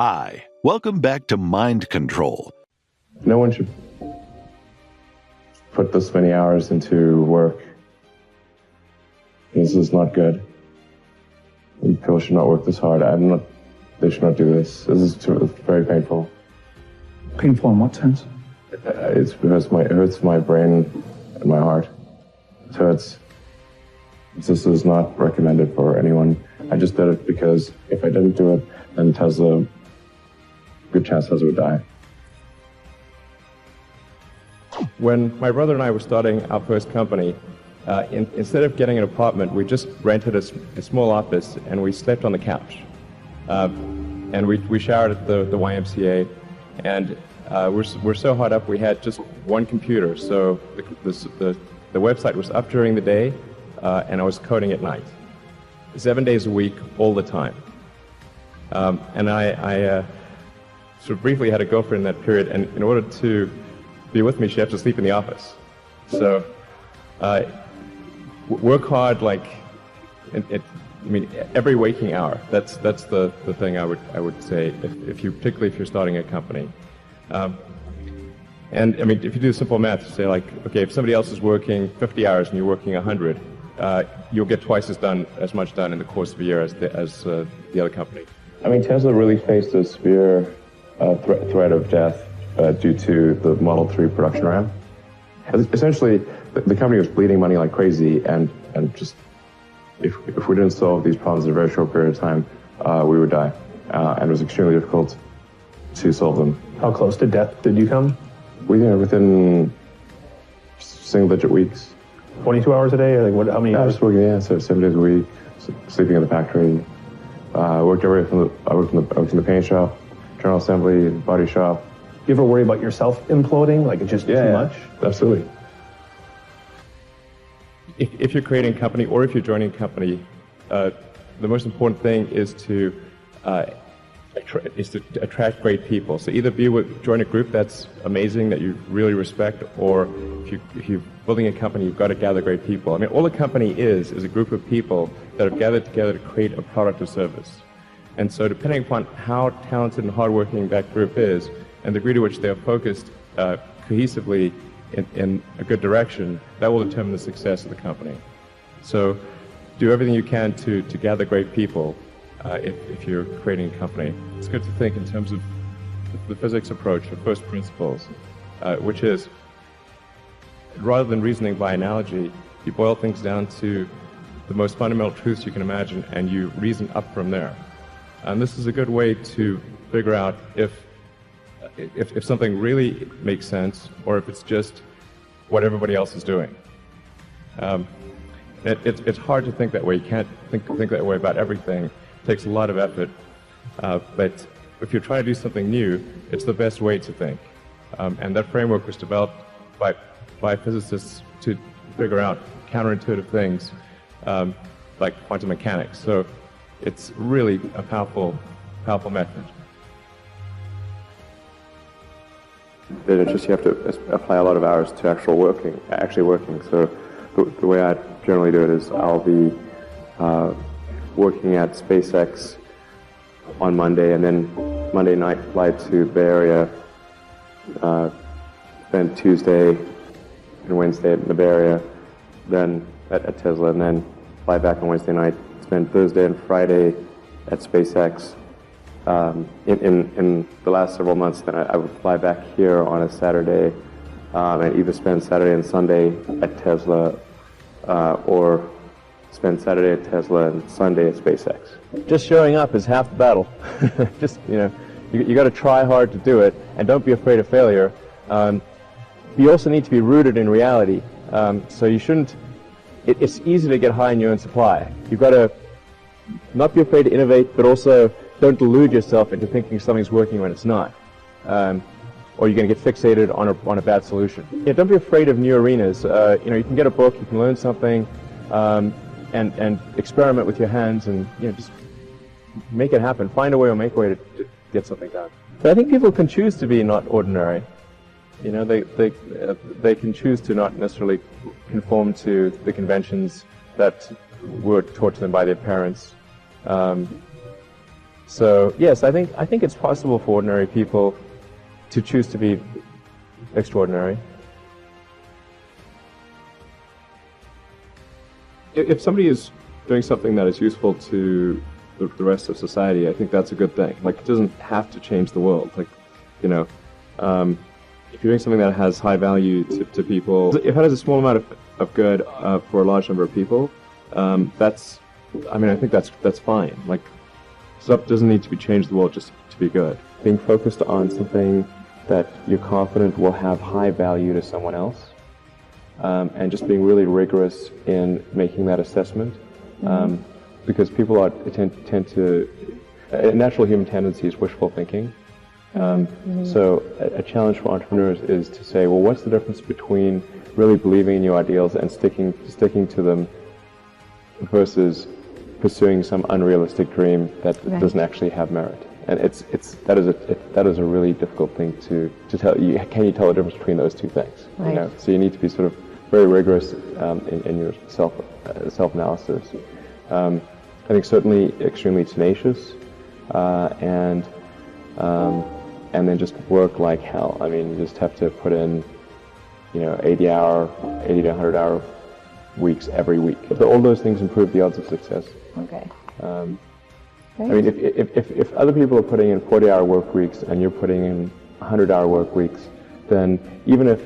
Hi, welcome back to Mind Control. No one should put this many hours into work. This is not good. People should not work this hard. They should not do this. It's very painful. Painful in what sense? It hurts my brain and my heart. So this is not recommended for anyone. I just did it because if I didn't do it, then Tesla, good chance Tesla would die. When my brother and I were starting our first company, instead of getting an apartment, we just rented a small office and we slept on the couch. And we showered at the YMCA, and we're so hot up we had just one computer. So the website was up during the day, and I was coding at night, 7 days a week, all the time. And I sort of briefly had a girlfriend in that period, and in order to be with me, she had to sleep in the office. So work hard, like every waking hour. That's the thing I would say particularly if you're starting a company. And I mean, if you do simple math, you say like, okay, if somebody else is working 50 hours and you're working 100, you'll get twice as much done in the course of a year as the other company. I mean, Tesla really faced a severe threat of death due to the Model 3 production ramp. Essentially, the company was bleeding money like crazy, and just if we didn't solve these problems in a very short period of time, we would die. And it was extremely difficult to solve them. How close to death did you come? Within single-digit weeks. 22 hours a day, or like how many I hours? was working, so 7 days a week, sleeping in the factory. I worked in the paint shop, general assembly, body shop. You ever worry about yourself imploding? Like it's just too much? Absolutely. If you're creating a company or if you're joining a company, the most important thing is to attract great people. So either join a group that's amazing, that you really respect, or if you're building a company, you've got to gather great people. I mean, all a company is a group of people that have gathered together to create a product or service. And so depending upon how talented and hardworking that group is, and the degree to which they are focused cohesively in a good direction, that will determine the success of the company. So do everything you can to gather great people if you're creating a company. It's good to think in terms of the physics approach, the first principles, which is, rather than reasoning by analogy, you boil things down to the most fundamental truths you can imagine, and you reason up from there. And this is a good way to figure out if something really makes sense, or if it's just what everybody else is doing. It's hard to think that way. You can't think that way about everything. It takes a lot of effort. But if you're trying to do something new, it's the best way to think. And that framework was developed by physicists to figure out counterintuitive things like quantum mechanics. So it's really a powerful method. It's just you have to apply a lot of hours to actually working. So the way I generally do it is I'll be working at SpaceX on Monday, and then Monday night fly to Bay Area, spend Tuesday and Wednesday in the Bay Area, then at Tesla, and then fly back on Wednesday night, spend Thursday and Friday at SpaceX. In the last several months, then I would fly back here on a Saturday and either spend Saturday and Sunday at Tesla or spend Saturday at Tesla and Sunday at SpaceX. Just showing up is half the battle. Just, you got to try hard to do it, and don't be afraid of failure. You also need to be rooted in reality. So you shouldn't, it's easy to get high in your own supply. You've got to not be afraid to innovate, but also don't delude yourself into thinking something's working when it's not. Or you're going to get fixated on a bad solution. Yeah, don't be afraid of new arenas. You can get a book, you can learn something, and experiment with your hands, and just make it happen. Find a way or make a way to get something done. But I think people can choose to be not ordinary. They can choose to not necessarily conform to the conventions that were taught to them by their parents. So yes, I think it's possible for ordinary people to choose to be extraordinary. If somebody is doing something that is useful to the rest of society, I think that's a good thing. Like, it doesn't have to change the world. Like, you know, if you're doing something that has high value to people, if it has a small amount of good for a large number of people, I think that's fine. Like, stuff doesn't need to be changed the world just to be good. Being focused on something that you're confident will have high value to someone else, and just being really rigorous in making that assessment, because people tend to, a natural human tendency is wishful thinking. So a challenge for entrepreneurs is to say, well, what's the difference between really believing in your ideals and sticking to them versus pursuing some unrealistic dream that doesn't actually have merit? And that is a really difficult thing to tell. Can you tell the difference between those two things? Right. You know? So you need to be sort of very rigorous in your self-analysis. I think certainly extremely tenacious, and then just work like hell. I mean, you just have to put in, 80 to 100 hour weeks every week. But all those things improve the odds of success. Okay. I mean, if other people are putting in 40-hour work weeks and you're putting in 100-hour work weeks, then even if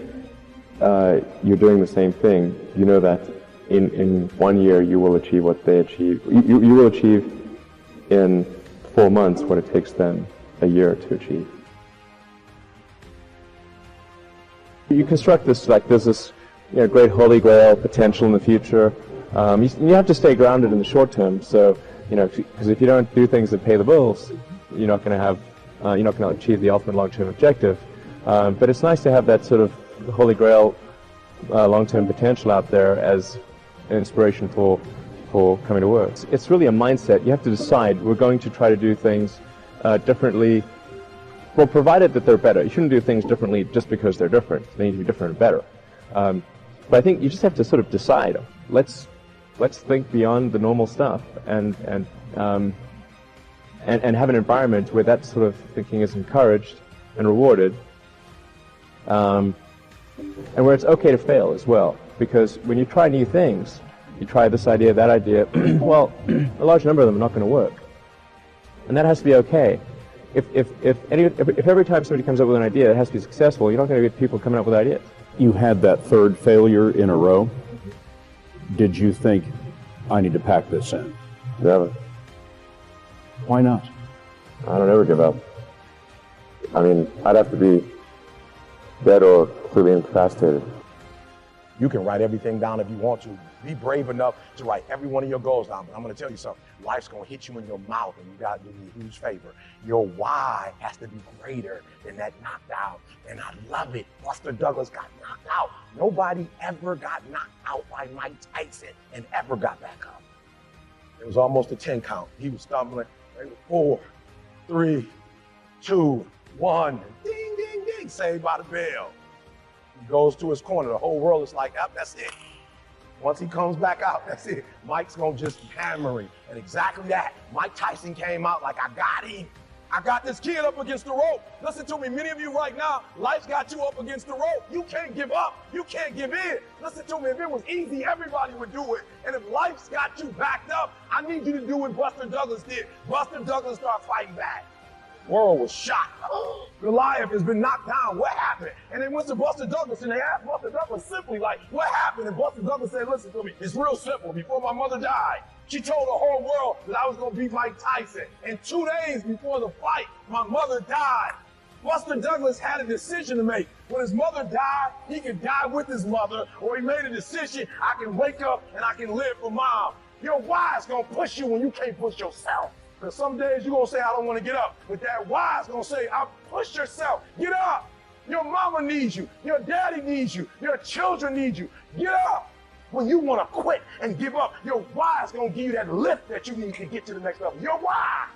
you're doing the same thing, you know that in 1 year you will achieve what they achieve. You will achieve in 4 months what it takes them a year to achieve. You construct this like there's this great holy grail potential in the future. You have to stay grounded in the short term. So because if you don't do things that pay the bills, you're not going to achieve the ultimate long-term objective. But it's nice to have that sort of holy grail long-term potential out there as an inspiration for coming to work. It's really a mindset. You have to decide, we're going to try to do things differently, well, provided that they're better. You shouldn't do things differently just because they're different. They need to be different and better. But I think you just have to sort of decide, let's think beyond the normal stuff and have an environment where that sort of thinking is encouraged and rewarded, and where it's okay to fail as well. Because when you try new things, you try this idea, that idea, well, a large number of them are not going to work. And that has to be okay. If every time somebody comes up with an idea that has to be successful, you're not going to get people coming up with ideas. You had that third failure in a row. Did you think, I need to pack this in? Never. Why not? I don't ever give up. I mean, I'd have to be dead or completely incapacitated. You can write everything down if you want to. Be brave enough to write every one of your goals down. But I'm going to tell you something. Life's going to hit you in your mouth, and you got to do me a huge favor. Your why has to be greater than that knocked out. And I love it. Buster Douglas got knocked out. Nobody ever got knocked out by Mike Tyson and ever got back up. It was almost a 10 count. He was stumbling. 4, 3, 2, 1. Ding, ding, ding. Saved by the bell. He goes to his corner. The whole world is like, that's it. Once he comes back out, that's it. Mike's going to just hammer him. And exactly that. Mike Tyson came out like, I got him. I got this kid up against the rope. Listen to me, many of you right now, life's got you up against the rope. You can't give up. You can't give in. Listen to me, if it was easy, everybody would do it. And if life's got you backed up, I need you to do what Buster Douglas did. Buster Douglas started fighting back. World was shocked. Goliath has been knocked down. What happened? And they went to Buster Douglas and they asked Buster Douglas simply like, what happened? And Buster Douglas said, listen to me, it's real simple. Before my mother died, she told the whole world that I was going to beat Mike Tyson. And 2 days before the fight, my mother died. Buster Douglas had a decision to make. When his mother died, he could die with his mother, or he made a decision, I can wake up and I can live for mom. Your why is going to push you when you can't push yourself. Because some days you're going to say, I don't want to get up. But that why is going to say, push yourself. Get up. Your mama needs you. Your daddy needs you. Your children need you. Get up. When you want to quit and give up, your why is going to give you that lift that you need to get to the next level. Your why.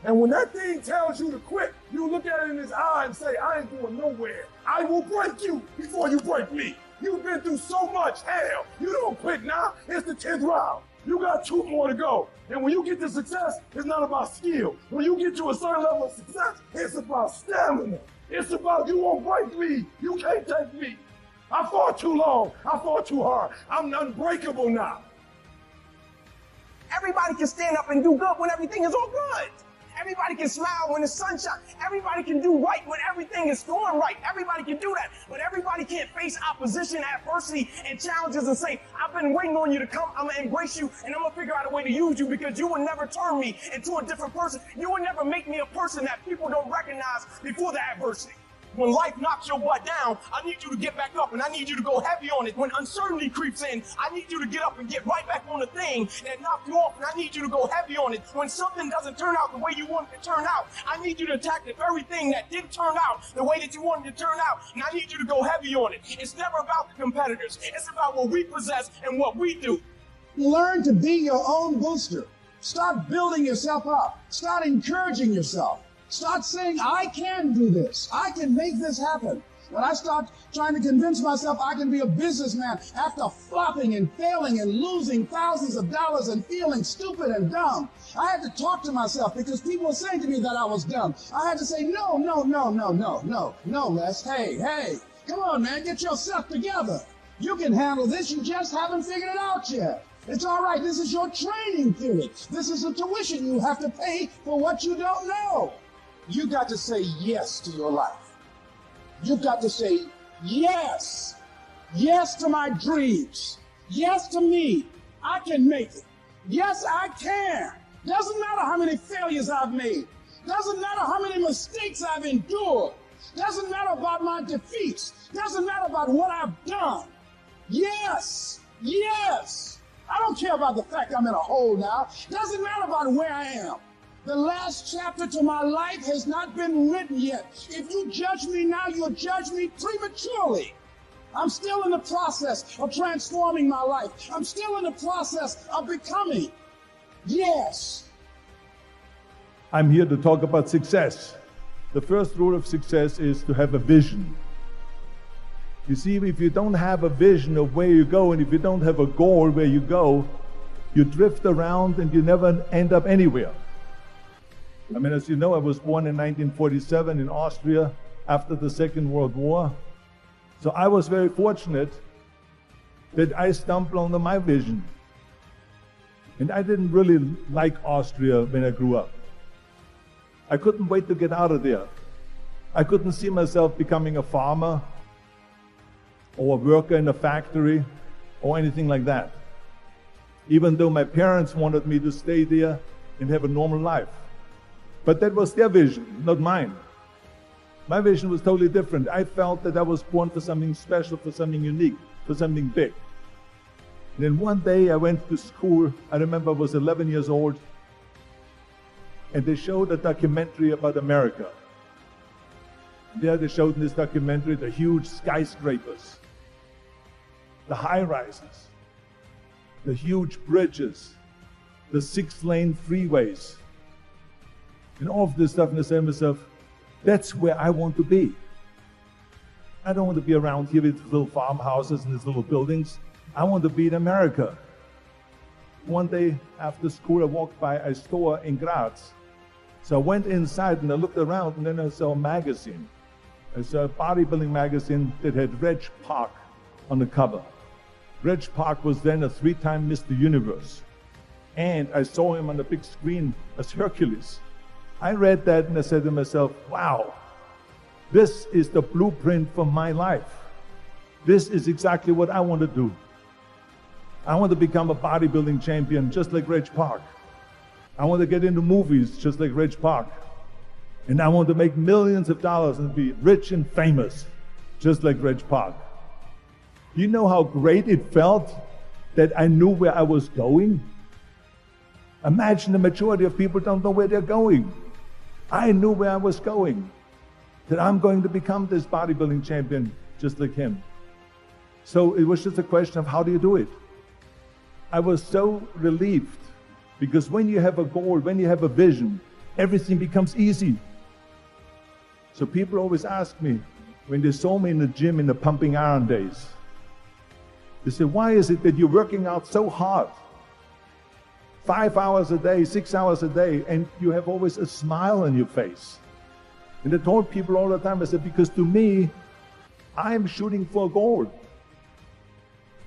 And when that thing tells you to quit, you look at it in his eye and say, I ain't going nowhere. I will break you before you break me. You've been through so much hell. You don't quit now. It's the 10th round. You got 2 more to go. And when you get to success, it's not about skill. When you get to a certain level of success, it's about stamina. It's about you won't break me. You can't take me. I fought too long. I fought too hard. I'm unbreakable now. Everybody can stand up and do good when everything is all good. Everybody can smile when the sun shines. Everybody can do right when everything is going right. Everybody can do that. But everybody can't face opposition, adversity, and challenges and say, I've been waiting on you to come. I'm going to embrace you, and I'm going to figure out a way to use you because you will never turn me into a different person. You will never make me a person that people don't recognize before the adversity. When life knocks your butt down, I need you to get back up and I need you to go heavy on it. When uncertainty creeps in, I need you to get up and get right back on the thing that knocked you off, and I need you to go heavy on it. When something doesn't turn out the way you want it to turn out, I need you to attack the very thing that didn't turn out the way that you wanted it to turn out, and I need you to go heavy on it. It's never about the competitors. It's about what we possess and what we do. Learn to be your own booster. Start building yourself up. Start encouraging yourself. Start saying, I can do this. I can make this happen. When I start trying to convince myself I can be a businessman after flopping and failing and losing thousands of dollars and feeling stupid and dumb, I had to talk to myself because people were saying to me that I was dumb. I had to say, no, Les. Hey, come on, man, get yourself together. You can handle this. You just haven't figured it out yet. It's all right. This is your training period. This is the tuition you have to pay for what you don't know. You got to say yes to your life. You've got to say yes. Yes to my dreams. Yes to me. I can make it. Yes, I can. Doesn't matter how many failures I've made. Doesn't matter how many mistakes I've endured. Doesn't matter about my defeats. Doesn't matter about what I've done. Yes. I don't care about the fact I'm in a hole now. Doesn't matter about where I am. The last chapter to my life has not been written yet. If you judge me now, you'll judge me prematurely. I'm still in the process of transforming my life. I'm still in the process of becoming. Yes. I'm here to talk about success. The first rule of success is to have a vision. You see, if you don't have a vision of where you go, and if you don't have a goal where you go, you drift around and you never end up anywhere. I mean, as you know, I was born in 1947 in Austria after the Second World War. So I was very fortunate that I stumbled onto my vision. And I didn't really like Austria when I grew up. I couldn't wait to get out of there. I couldn't see myself becoming a farmer or a worker in a factory or anything like that. Even though my parents wanted me to stay there and have a normal life. But that was their vision, not mine. My vision was totally different. I felt that I was born for something special, for something unique, for something big. And then one day I went to school. I remember I was 11 years old. And they showed a documentary about America. There they showed in this documentary the huge skyscrapers, the high-rises, the huge bridges, the 6-lane freeways, and all of this stuff, and I said to myself, that's where I want to be. I don't want to be around here with little farmhouses and these little buildings. I want to be in America. One day after school, I walked by a store in Graz. So I went inside and I looked around, and then I saw a magazine. I saw a bodybuilding magazine that had Reg Park on the cover. Reg Park was then a 3-time Mr. Universe. And I saw him on the big screen as Hercules. I read that and I said to myself, wow, this is the blueprint for my life. This is exactly what I want to do. I want to become a bodybuilding champion just like Reg Park. I want to get into movies just like Reg Park. And I want to make millions of dollars and be rich and famous just like Reg Park. You know how great it felt that I knew where I was going? Imagine the majority of people don't know where they're going. I knew where I was going, that I'm going to become this bodybuilding champion just like him. So it was just a question of how do you do it? I was so relieved because when you have a goal, when you have a vision, everything becomes easy. So people always ask me, when they saw me in the gym in the pumping iron days, they say, why is it that you're working out so hard? 5 hours a day, 6 hours a day, and you have always a smile on your face. And I told people all the time, I said, because to me, I'm shooting for a goal.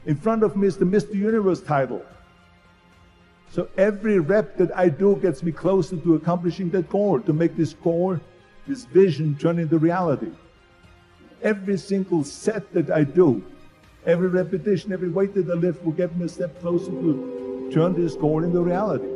In front of me is the Mr. Universe title. So every rep that I do gets me closer to accomplishing that goal, to make this goal, this vision, turn into reality. Every single set that I do, every repetition, every weight that I lift will get me a step closer to turn this goal into reality.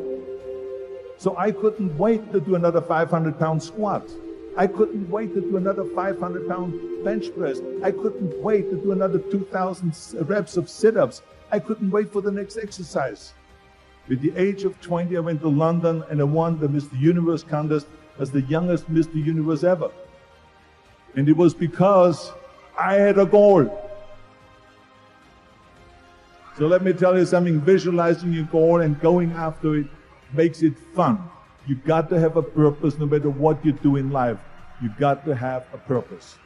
So I couldn't wait to do another 500-pound squat. I couldn't wait to do another 500-pound bench press. I couldn't wait to do another 2,000 reps of sit-ups. I couldn't wait for the next exercise. At the age of 20, I went to London and I won the Mr. Universe contest as the youngest Mr. Universe ever. And it was because I had a goal. So let me tell you something, visualizing your goal and going after it makes it fun. You got to have a purpose no matter what you do in life. You got to have a purpose.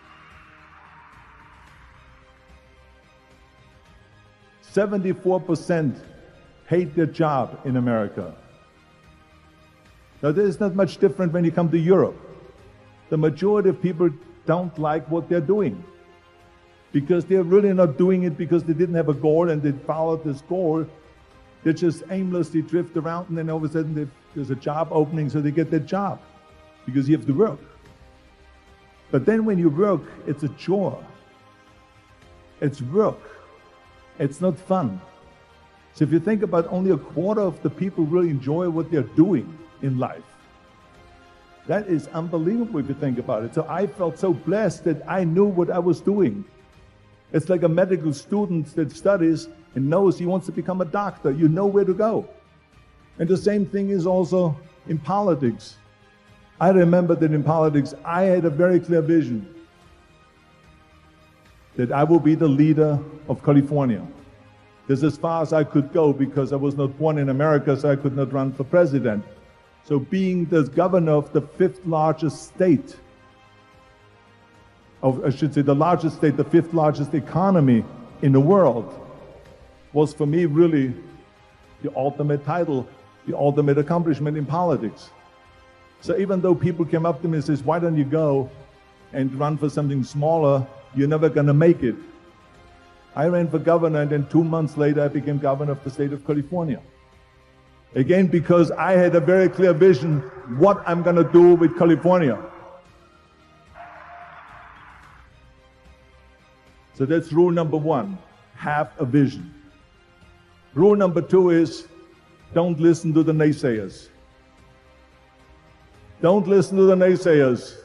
74% hate their job in America. Now, this is not much different when you come to Europe. The majority of people don't like what they're doing because they're really not doing it because they didn't have a goal and they followed this goal. They just aimlessly drift around and then all of a sudden there's a job opening, so they get that job because you have to work. But then when you work, it's a chore. It's work. It's not fun. So if you think about only a quarter of the people really enjoy what they're doing in life, that is unbelievable if you think about it. So I felt so blessed that I knew what I was doing. It's like a medical student that studies and knows he wants to become a doctor. You know where to go. And the same thing is also in politics. I remember that in politics, I had a very clear vision that I will be the leader of California. That's as far as I could go because I was not born in America, so I could not run for president. So being the governor of the fifth largest state, I should say the largest state, the fifth largest economy in the world, was for me really the ultimate title, the ultimate accomplishment in politics. So even though people came up to me and says, why don't you go and run for something smaller, you're never gonna make it. I ran for governor and then 2 months later I became governor of the state of California. Again, because I had a very clear vision what I'm gonna do with California. So that's rule number one, have a vision. Rule number two is don't listen to the naysayers. Don't listen to the naysayers.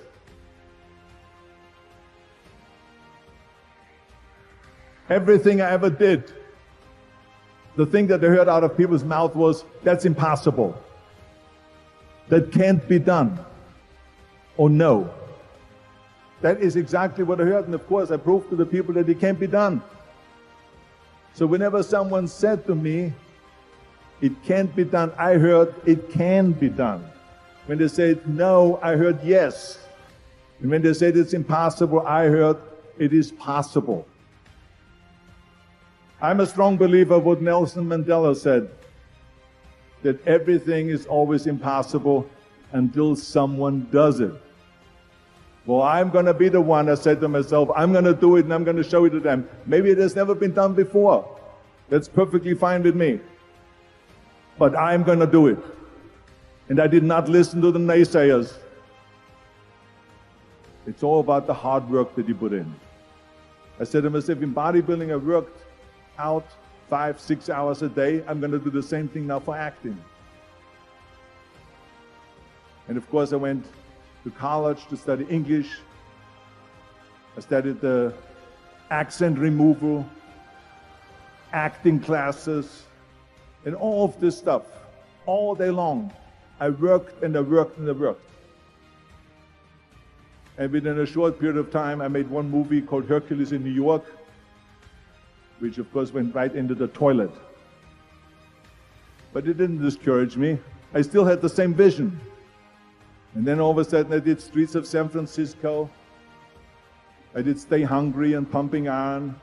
Everything I ever did, the thing that I heard out of people's mouth was, that's impossible. That can't be done. Or no. That is exactly what I heard, and of course I proved to the people that it can't be done. So whenever someone said to me, it can't be done, I heard, it can be done. When they said no, I heard yes. And when they said it's impossible, I heard it is possible. I'm a strong believer of what Nelson Mandela said, that everything is always impossible until someone does it. Well, I'm going to be the one, I said to myself, I'm going to do it and I'm going to show it to them. Maybe it has never been done before. That's perfectly fine with me. But I'm going to do it. And I did not listen to the naysayers. It's all about the hard work that you put in. I said to myself, in bodybuilding, I worked out 5-6 hours a day. I'm going to do the same thing now for acting. And of course, I went to college to study English. I studied the accent removal, acting classes, and all of this stuff, all day long. I worked and I worked and I worked. And within a short period of time, I made one movie called Hercules in New York, which of course went right into the toilet. But it didn't discourage me. I still had the same vision. And then all of a sudden I did Streets of San Francisco. I did Stay Hungry and Pumping Iron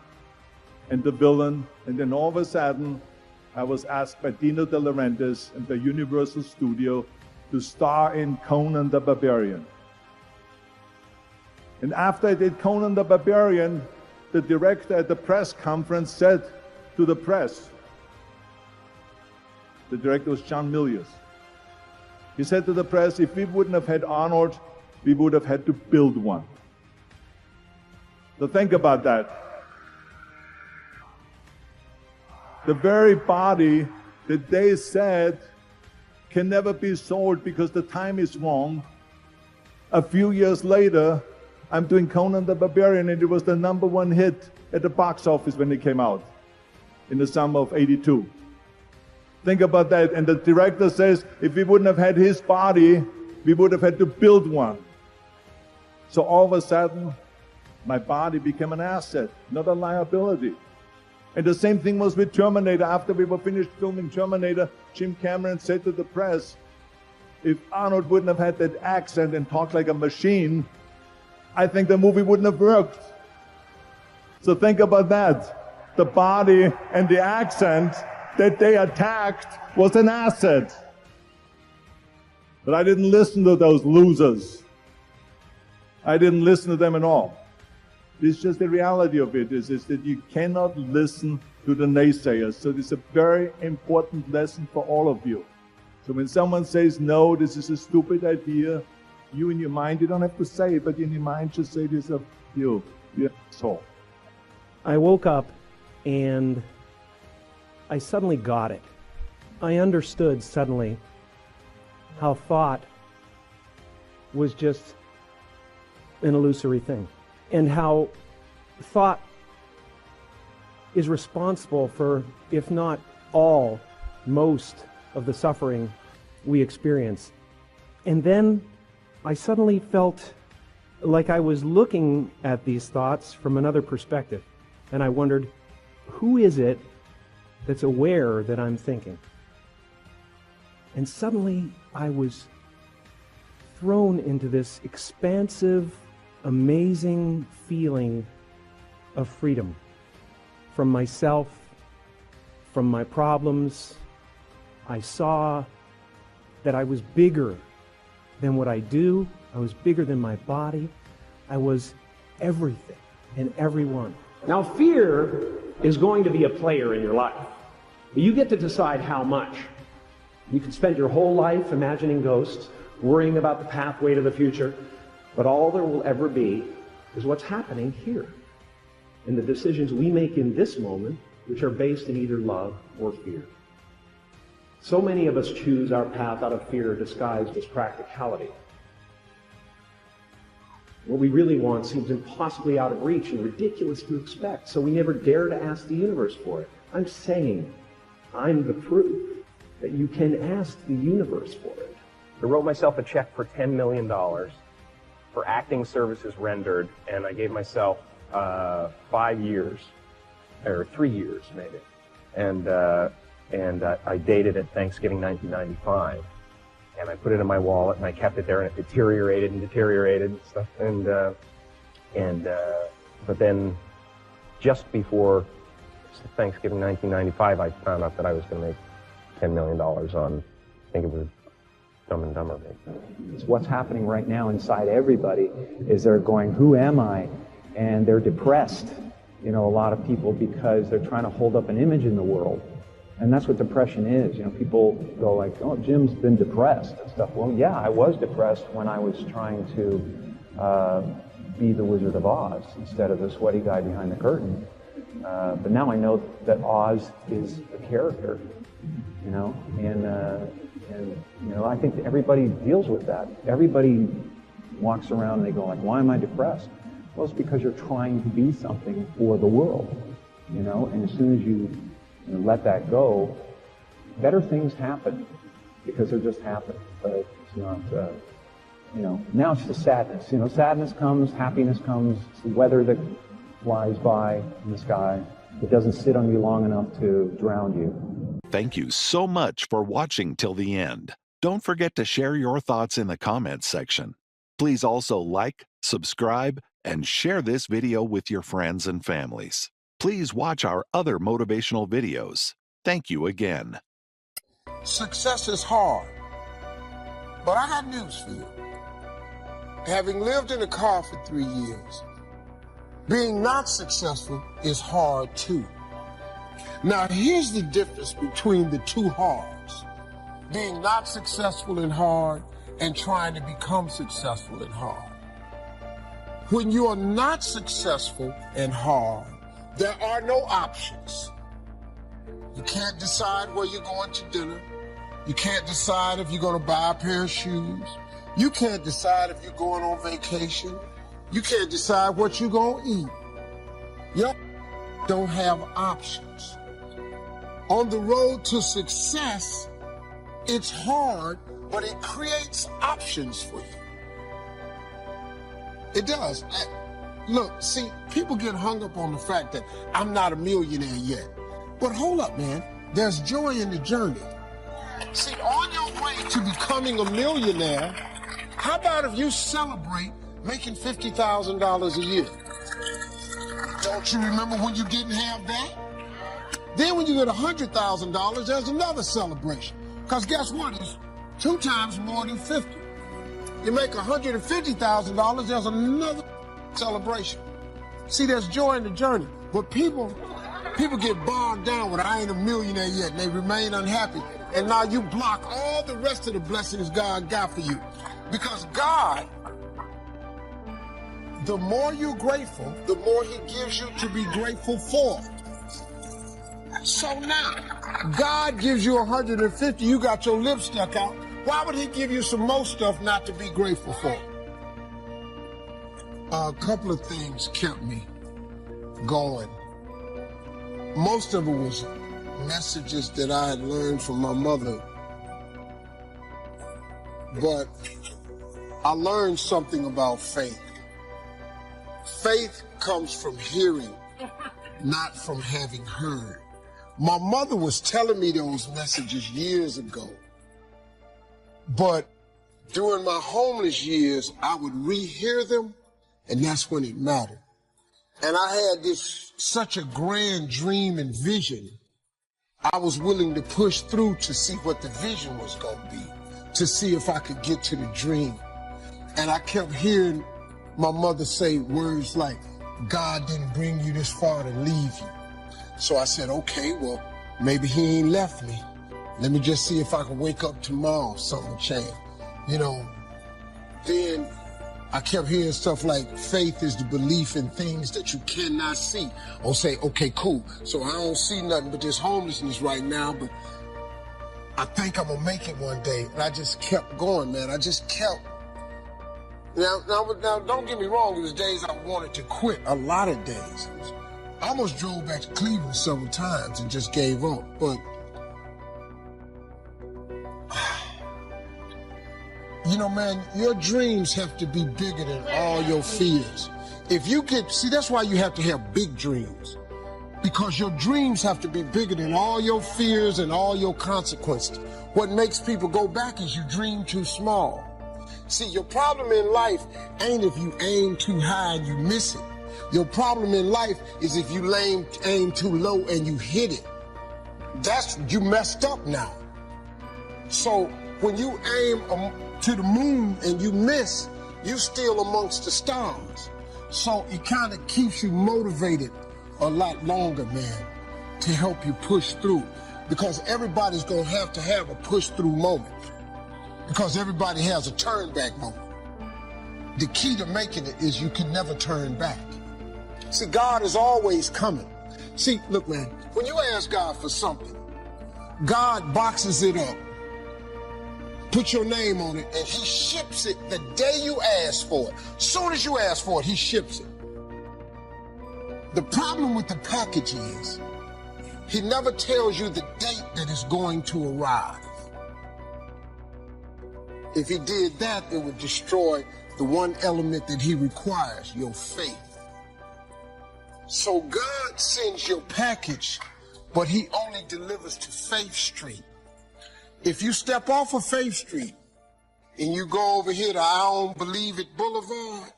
and The Villain. And then all of a sudden I was asked by Dino De Laurentiis and the Universal Studio to star in Conan the Barbarian. And after I did Conan the Barbarian, the director at the press conference said to the press, the director was John Milius, he said to the press, if we wouldn't have had Arnold, we would have had to build one. So think about that. The very body that they said can never be sold because the time is wrong. A few years later, I'm doing Conan the Barbarian, and it was the #1 hit at the box office when it came out in the summer of '82. Think about that. And the director says, if we wouldn't have had his body, we would have had to build one. So all of a sudden, my body became an asset, not a liability. And the same thing was with Terminator. After we were finished filming Terminator, Jim Cameron said to the press, if Arnold wouldn't have had that accent and talked like a machine, I think the movie wouldn't have worked. So think about that. The body and the accent that they attacked was an asset. But I didn't listen to those losers. I didn't listen to them at all. It's just the reality of it is that you cannot listen to the naysayers. So it's a very important lesson for all of you. So when someone says, no, this is a stupid idea, you in your mind, you don't have to say it, but in your mind just say this of you asshole. I woke up and I suddenly got it. I understood suddenly how thought was just an illusory thing, and how thought is responsible for, if not all, most of the suffering we experience. And then I suddenly felt like I was looking at these thoughts from another perspective, and I wondered, who is it that's aware that I'm thinking? And suddenly I was thrown into this expansive, amazing feeling of freedom from myself, from my problems. I saw that I was bigger than what I do. I was bigger than my body. I was everything and everyone. Now, fear is going to be a player in your life. You get to decide how much. You can spend your whole life imagining ghosts, worrying about the pathway to the future, but all there will ever be is what's happening here, and the decisions we make in this moment, which are based in either love or fear. So many of us choose our path out of fear disguised as practicality. What we really want seems impossibly out of reach and ridiculous to expect, so we never dare to ask the universe for it. I'm saying, I'm the proof that you can ask the universe for it. I wrote myself a check for $10 million for acting services rendered, and I gave myself 5 years, or 3 years maybe, and I dated it Thanksgiving 1995, and I put it in my wallet and I kept it there, and it deteriorated and stuff, but then just before Thanksgiving 1995, I found out that I was going to make $10 million on, I think it was Dumb and Dumber. It's what's happening right now inside everybody is they're going, who am I? And they're depressed, a lot of people, because they're trying to hold up an image in the world. And that's what depression is. People go like, oh, Jim's been depressed and stuff. Well, yeah, I was depressed when I was trying to be the Wizard of Oz instead of the sweaty guy behind the curtain. But now I know that Oz is a character, and I think that everybody deals with that. Everybody walks around and they go like, why am I depressed? Well, it's because you're trying to be something for the world, and as soon as you let that go, better things happen, because they're just happening. But it's not, now it's the sadness. Sadness comes, happiness comes, it's the weather that flies by in the sky. It doesn't sit on you long enough to drown you. Thank you so much for watching till the end. Don't forget to share your thoughts in the comments section. Please also like, subscribe, and share this video with your friends and families. Please watch our other motivational videos. Thank you again. Success is hard, but I got news for you. Having lived in a car for 3 years, being not successful is hard too. Now, here's the difference between the two hards. Being not successful and hard, and trying to become successful and hard. When you are not successful and hard, there are no options. You can't decide where you're going to dinner. You can't decide if you're going to buy a pair of shoes. You can't decide if you're going on vacation. You can't decide what you're going to eat. You don't have options. On the road to success, it's hard, but it creates options for you. It does. Look, see, people get hung up on the fact that I'm not a millionaire yet. But hold up, man. There's joy in the journey. See, on your way to becoming a millionaire, how about if you celebrate making $50,000 a year? Don't you remember when you didn't have that? Then when you get $100,000, there's another celebration. Because guess what? It's 2 times more than 50. You make $150,000, there's another celebration. See, there's joy in the journey. But people get bogged down with, I ain't a millionaire yet, and they remain unhappy. And now you block all the rest of the blessings God got for you. Because God, the more you're grateful, the more he gives you to be grateful for. So now, God gives you 150, you got your lips stuck out. Why would he give you some more stuff not to be grateful for? A couple of things kept me going. Most of it was messages that I had learned from my mother. But I learned something about faith. Faith comes from hearing, not from having heard. My mother was telling me those messages years ago. But during my homeless years, I would rehear them, and that's when it mattered. And I had such a grand dream and vision. I was willing to push through to see what the vision was going to be, to see if I could get to the dream. And I kept hearing my mother say words like, God didn't bring you this far to leave you. So I said, okay, well, maybe he ain't left me. Let me just see if I can wake up tomorrow, something change. You know, then I kept hearing stuff like faith is the belief in things that you cannot see. Or say, okay, cool. So I don't see nothing but this homelessness right now, but I think I'm gonna make it one day. And I just kept going, man. I just kept. Now, don't get me wrong. There was days I wanted to quit. A lot of days. I almost drove back to Cleveland several times and just gave up. But you know, man, your dreams have to be bigger than all your fears. If you see, that's why you have to have big dreams. Because your dreams have to be bigger than all your fears and all your consequences. What makes people go back is you dream too small. See, your problem in life ain't if you aim too high and you miss it. Your problem in life is if you aim too low and you hit it. You messed up now. So when you aim to the moon and you miss, you still amongst the stars. So it kind of keeps you motivated a lot longer, man, to help you push through. Because everybody's going to have a push through moment. Because everybody has a turn back moment. The key to making it is you can never turn back. See, God is always coming. See, look, man, when you ask God for something, God boxes it up, put your name on it, and he ships it the day you ask for it. Soon as you ask for it, he ships it. The problem with the package is he never tells you the date that it's going to arrive. If he did that, it would destroy the one element that he requires, your faith. So God sends your package, but he only delivers to Faith Street. If you step off of Faith Street and you go over here to I Don't Believe It Boulevard,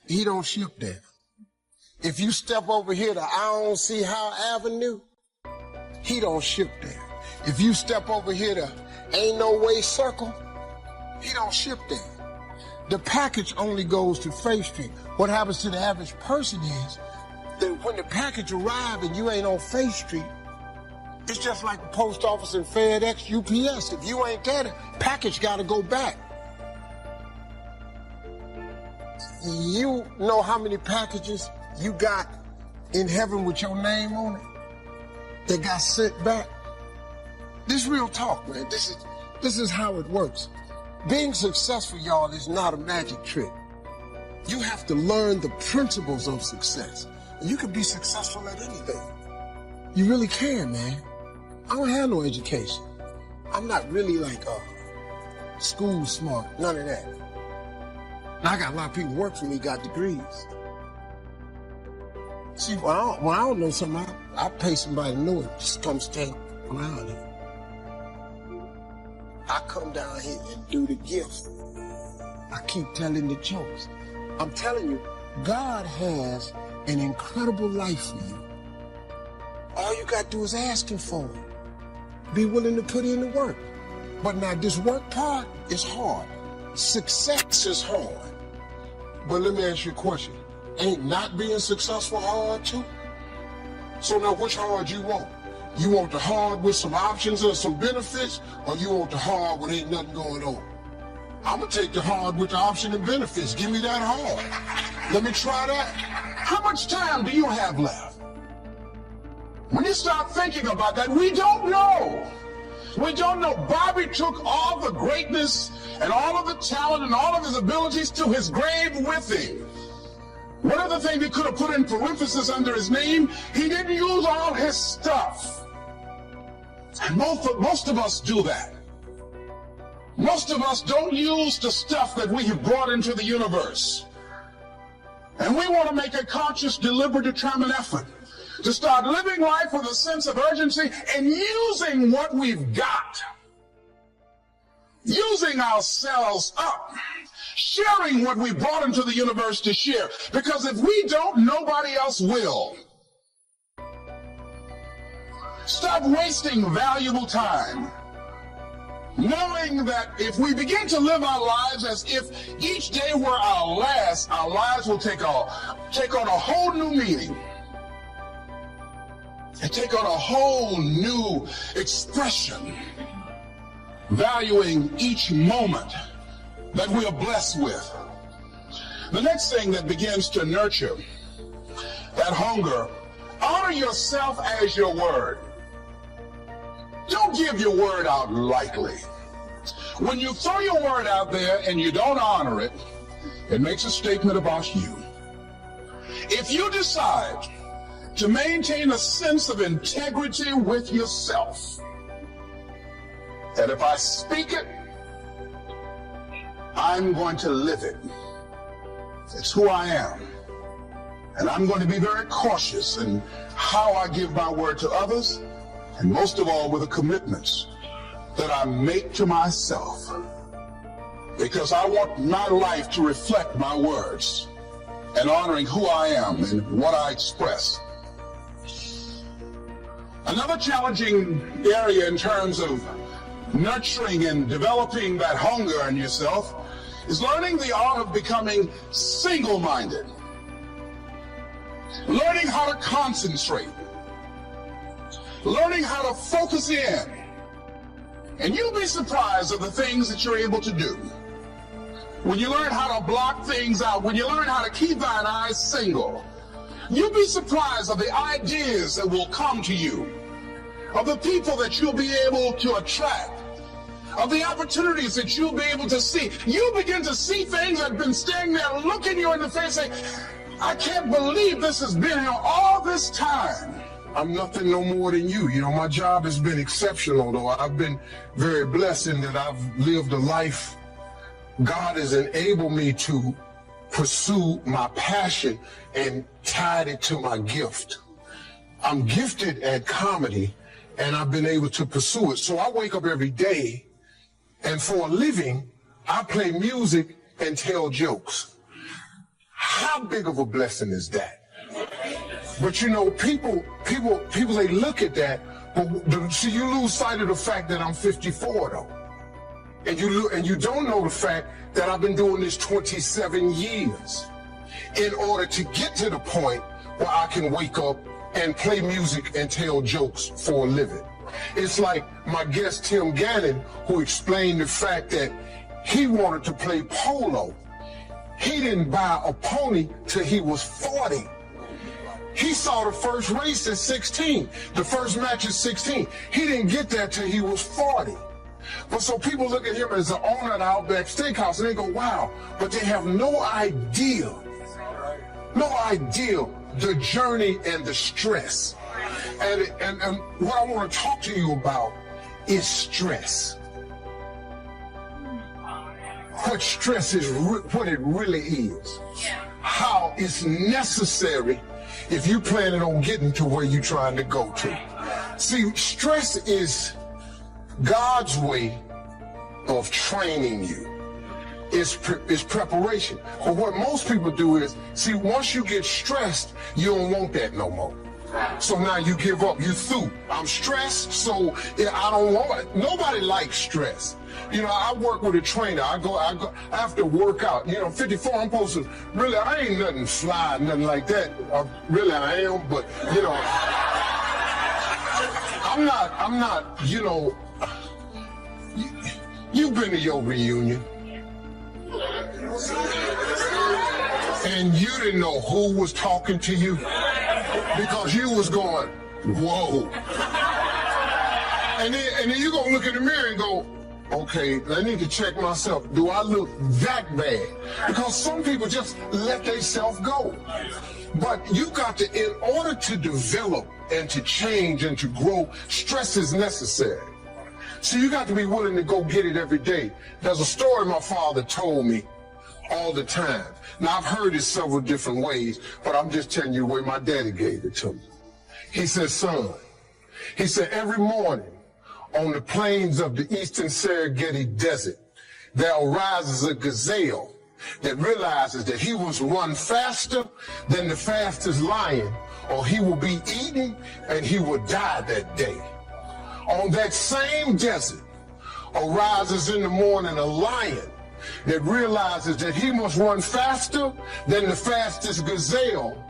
he don't ship there. If you step over here to I Don't See How Avenue, he don't ship there. If you step over here to ain't no way circle, he don't ship there. The package only goes to Faith Street. What happens to the average person is that when the package arrives and you ain't on Faith Street, it's just like the post office and FedEx, UPS. If you ain't there, the package got to go back. You know how many packages you got in heaven with your name on it that got sent back? This is real talk, man. This is how it works. Being successful, y'all, is not a magic trick. You have to learn the principles of success. And you can be successful at anything. You really can, man. I don't have no education. I'm not really like school smart, none of that. Now, I got a lot of people who work for me got degrees. See, when I don't know something, I pay somebody to know it. Just come stand around here. I come down here and do the gift. I keep telling the jokes. I'm telling you, God has an incredible life for you. All you got to do is ask him for it. Be willing to put in the work. But now this work part is hard. Success is hard. But let me ask you a question. Ain't not being successful hard too? So now which hard you want? You want the hard with some options and some benefits, or you want the hard when ain't nothing going on? I'm gonna take the hard with the option and benefits. Give me that hard. Let me try that. How much time do you have left? When you start thinking about that, we don't know. We don't know. Bobby took all the greatness and all of the talent and all of his abilities to his grave with him. One other thing he could have put in parenthesis under his name, he didn't use all his stuff. And most of us do that. Most of us don't use the stuff that we have brought into the universe. And we want to make a conscious, deliberate, determined effort to start living life with a sense of urgency and using what we've got. Using ourselves up. Sharing what we brought into the universe to share. Because if we don't, nobody else will. Stop wasting valuable time. Knowing that if we begin to live our lives as if each day were our last, our lives will take on a whole new meaning. And take on a whole new expression. Valuing each moment that we are blessed with. The next thing that begins to nurture that hunger, honor yourself as your word. Don't give your word out lightly. When you throw your word out there and you don't honor it, it makes a statement about you. If you decide to maintain a sense of integrity with yourself, that if I speak it, I'm going to live it. It's who I am. And I'm going to be very cautious in how I give my word to others, and most of all with the commitments that I make to myself. Because I want my life to reflect my words and honoring who I am and what I express. Another challenging area in terms of nurturing and developing that hunger in yourself is learning the art of becoming single-minded. Learning how to concentrate. Learning how to focus in. And you'll be surprised at the things that you're able to do. When you learn how to block things out, when you learn how to keep thine eyes single, you'll be surprised at the ideas that will come to you, of the people that you'll be able to attract, of the opportunities that you'll be able to see. You begin to see things that have been standing there looking you in the face saying, I can't believe this has been here all this time. I'm nothing no more than you. You know, my job has been exceptional, though. I've been very blessed in that I've lived a life. God has enabled me to pursue my passion and tied it to my gift. I'm gifted at comedy, and I've been able to pursue it. So I wake up every day, and for a living, I play music and tell jokes. How big of a blessing is that? But you know, people, they look at that, But see, you lose sight of the fact that I'm 54 though. And you don't know the fact that I've been doing this 27 years in order to get to the point where I can wake up and play music and tell jokes for a living. It's like my guest Tim Gannon, who explained the fact that he wanted to play polo. He didn't buy a pony till he was 40. He saw the first race at 16, the first match at 16. He didn't get there till he was 40. But so people look at him as the owner of the Outback Steakhouse and they go, wow, but they have no idea the journey and the stress. And what I want to talk to you about is stress. What stress is, what it really is. How it's necessary if you're planning on getting to where you're trying to go to. See, stress is God's way of training you. It's preparation. But what most people do is, see, once you get stressed, you don't want that no more. So now you give up. You through. I'm stressed, so I don't want it. Nobody likes stress. You know, I work with a trainer. I have to work out. You know, 54, I'm supposed to, really, I ain't nothing fly, nothing like that. Really, I am, but, you know, I'm not, you know, you've been to your reunion. And you didn't know who was talking to you because you was going, whoa. And then you're going to look in the mirror and go, okay, I need to check myself. Do I look that bad? Because some people just let themselves go. But you got to, in order to develop and to change and to grow, stress is necessary. So you got to be willing to go get it every day. There's a story my father told me all the time. Now, I've heard it several different ways, but I'm just telling you the way my daddy gave it to me. He said, son, he said, every morning on the plains of the eastern Serengeti Desert, there arises a gazelle that realizes that he must run faster than the fastest lion, or he will be eaten and he will die that day. On that same desert arises in the morning a lion that realizes that he must run faster than the fastest gazelle,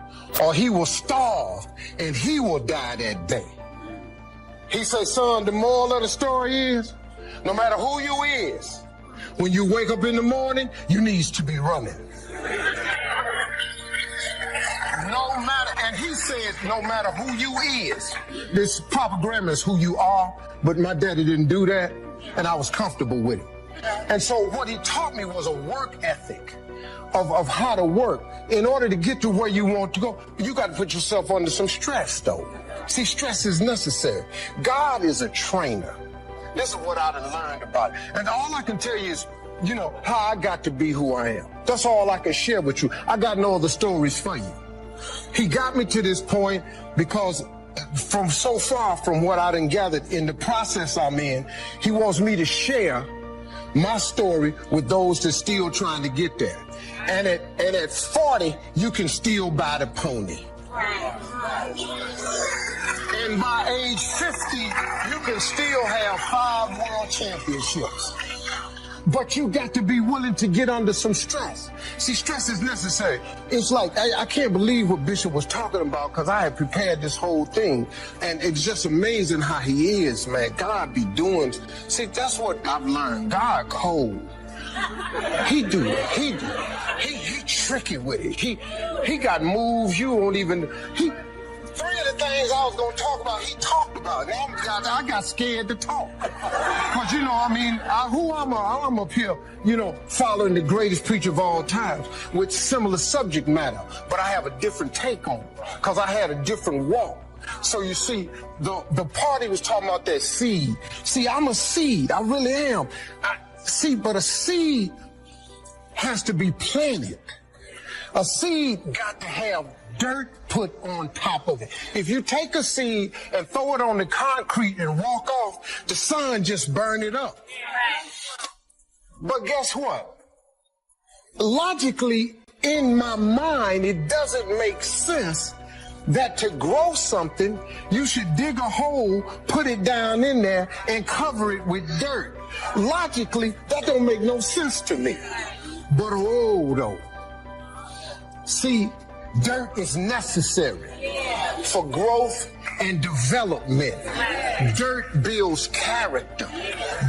or he will starve and he will die that day. He said, son, the moral of the story is, no matter who you is, when you wake up in the morning, you needs to be running. No matter, and he said, no matter who you is, this proper grammar is who you are, but my daddy didn't do that, and I was comfortable with it. And so what he taught me was a work ethic of how to work. In order to get to where you want to go, you got to put yourself under some stress, though. See, stress is necessary. God is a trainer. This is what I done learned about it. And all I can tell you is, you know, how I got to be who I am. That's all I can share with you. I got no other stories for you. He got me to this point because from so far from what I done gathered in the process I'm in, he wants me to share my story with those that's still trying to get there. And at 40, you can still buy the pony. And by age 50, you can still have 5 world championships. But you got to be willing to get under some stress. See, stress is necessary. It's like, I can't believe what Bishop was talking about because I had prepared this whole thing. And it's just amazing how he is, man. God be doing. See, that's what I've learned. God cold. He tricky with it. He got moves you won't even. 3 of the things I was going to talk about, he talked about. Now I got scared to talk. Because, you know, I mean, I'm up here, you know, following the greatest preacher of all time with similar subject matter. But I have a different take on it because I had a different walk. So you see, the party was talking about that seed. See, I'm a seed. I really am. But a seed has to be planted. A seed got to have dirt put on top of it. If you take a seed and throw it on the concrete and walk off, the sun just burn it up. But guess what? Logically, in my mind, it doesn't make sense that to grow something, you should dig a hole, put it down in there, and cover it with dirt. Logically, that don't make no sense to me. But oh, though. See, dirt is necessary for growth and development. Dirt builds character.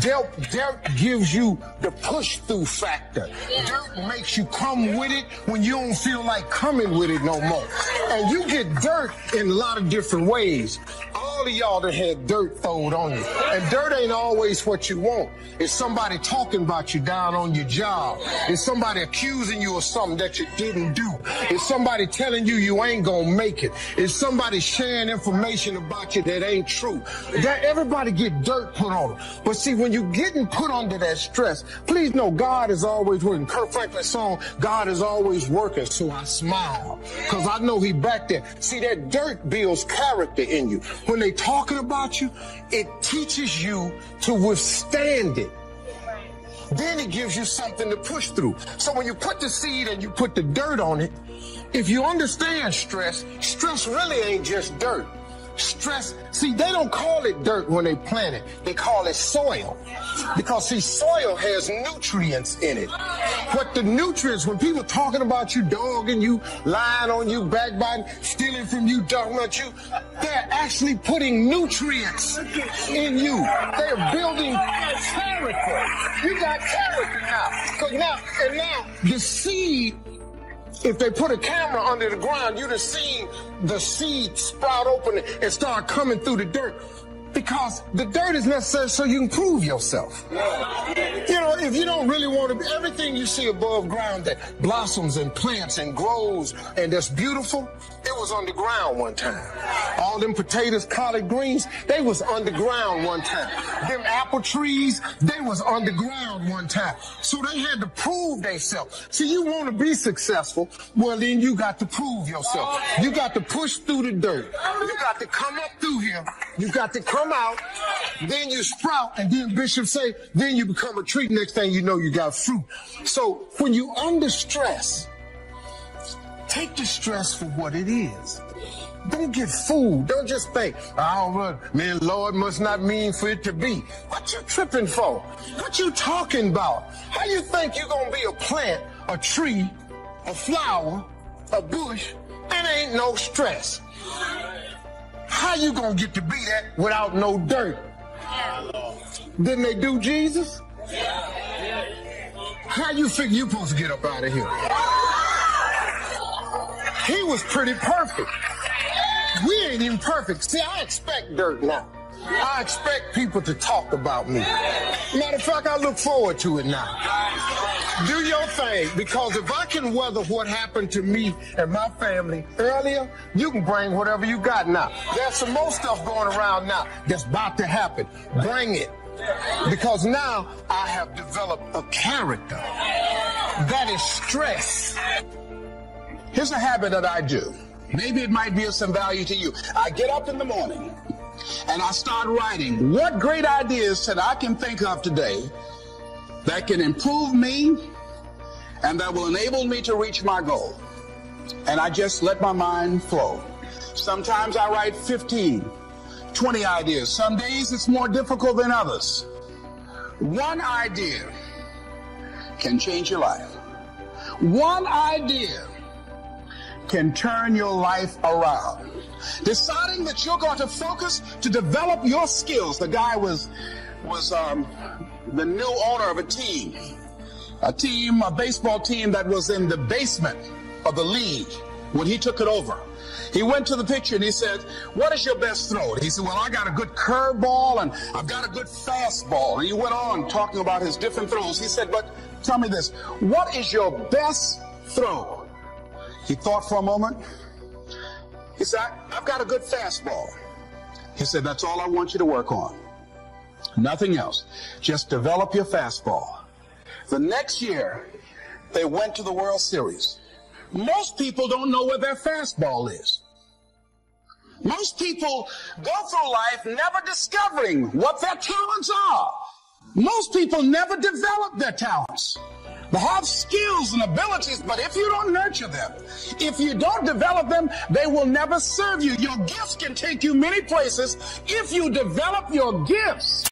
Dirt gives you the push-through factor. Dirt makes you come with it when you don't feel like coming with it no more. And you get dirt in a lot of different ways. All of y'all that had dirt thrown on you. And dirt ain't always what you want. It's somebody talking about you down on your job. It's somebody accusing you of something that you didn't do. It's somebody telling you you ain't gonna make it. It's somebody sharing information about you that ain't true. That everybody get dirt put on them. But see, when you getting put under that stress, please know God is always working. Kirk Franklin's song, God is always working, so I smile. Because I know he back there. See, that dirt builds character in you. When they talking about you, it teaches you to withstand it. Then it gives you something to push through. So when you put the seed and you put the dirt on it, if you understand stress, stress really ain't just dirt. Stress, see, they don't call it dirt when they plant it. They call it soil. Because, see, soil has nutrients in it. What the nutrients, when people talking about you, dogging you, lying on you, backbiting, stealing from you, talking about you, they're actually putting nutrients in you. They're building character. You got character now. Now, the seed, if they put a camera under the ground, you'd have seen the seed sprout open and start coming through the dirt. Because the dirt is necessary so you can prove yourself. You know, if you don't really want to, everything you see above ground that blossoms and plants and grows and that's beautiful, it was underground one time. All them potatoes, collard greens, they was underground one time. Them apple trees, they was underground one time. So they had to prove themselves. See, you want to be successful, well then you got to prove yourself. You got to push through the dirt. You got to come up through here. You got to come out, then you sprout, and then Bishop say, then you become a tree. Next thing you know, you got fruit. So when you under stress, take the stress for what it is. Don't get fooled. Don't just think, oh, man, Lord must not mean for it to be. What you tripping for? What you talking about? How you think you're going to be a plant, a tree, a flower, a bush, and ain't no stress? How you going to get to be that without no dirt? Didn't they do Jesus? How you figure you supposed to get up out of here? He was pretty perfect. We ain't even perfect. See, I expect dirt now. I expect people to talk about me. Matter of fact, I look forward to it now. Do your thing, because if I can weather what happened to me and my family earlier, you can bring whatever you got now. There's some more stuff going around now that's about to happen. Bring it. Because now I have developed a character. That is stress. Here's a habit that I do. Maybe it might be of some value to you. I get up in the morning and I start writing what great ideas that I can think of today that can improve me and that will enable me to reach my goal. And I just let my mind flow. Sometimes I write 15, 20 ideas. Some days it's more difficult than others. One idea can change your life. One idea can turn your life around. Deciding that you're going to focus to develop your skills. The guy was the new owner of a baseball team that was in the basement of the league when he took it over. He went to the pitcher and he said, what is your best throw? And he said, well, I got a good curveball and I've got a good fastball. And he went on talking about his different throws. He said, but tell me this, what is your best throw? He thought for a moment. He said, I've got a good fastball. He said, that's all I want you to work on. Nothing else. Just develop your fastball. The next year, they went to the World Series. Most people don't know where their fastball is. Most people go through life never discovering what their talents are. Most people never develop their talents. They have skills and abilities, but if you don't nurture them, if you don't develop them, they will never serve you. Your gifts can take you many places if you develop your gifts.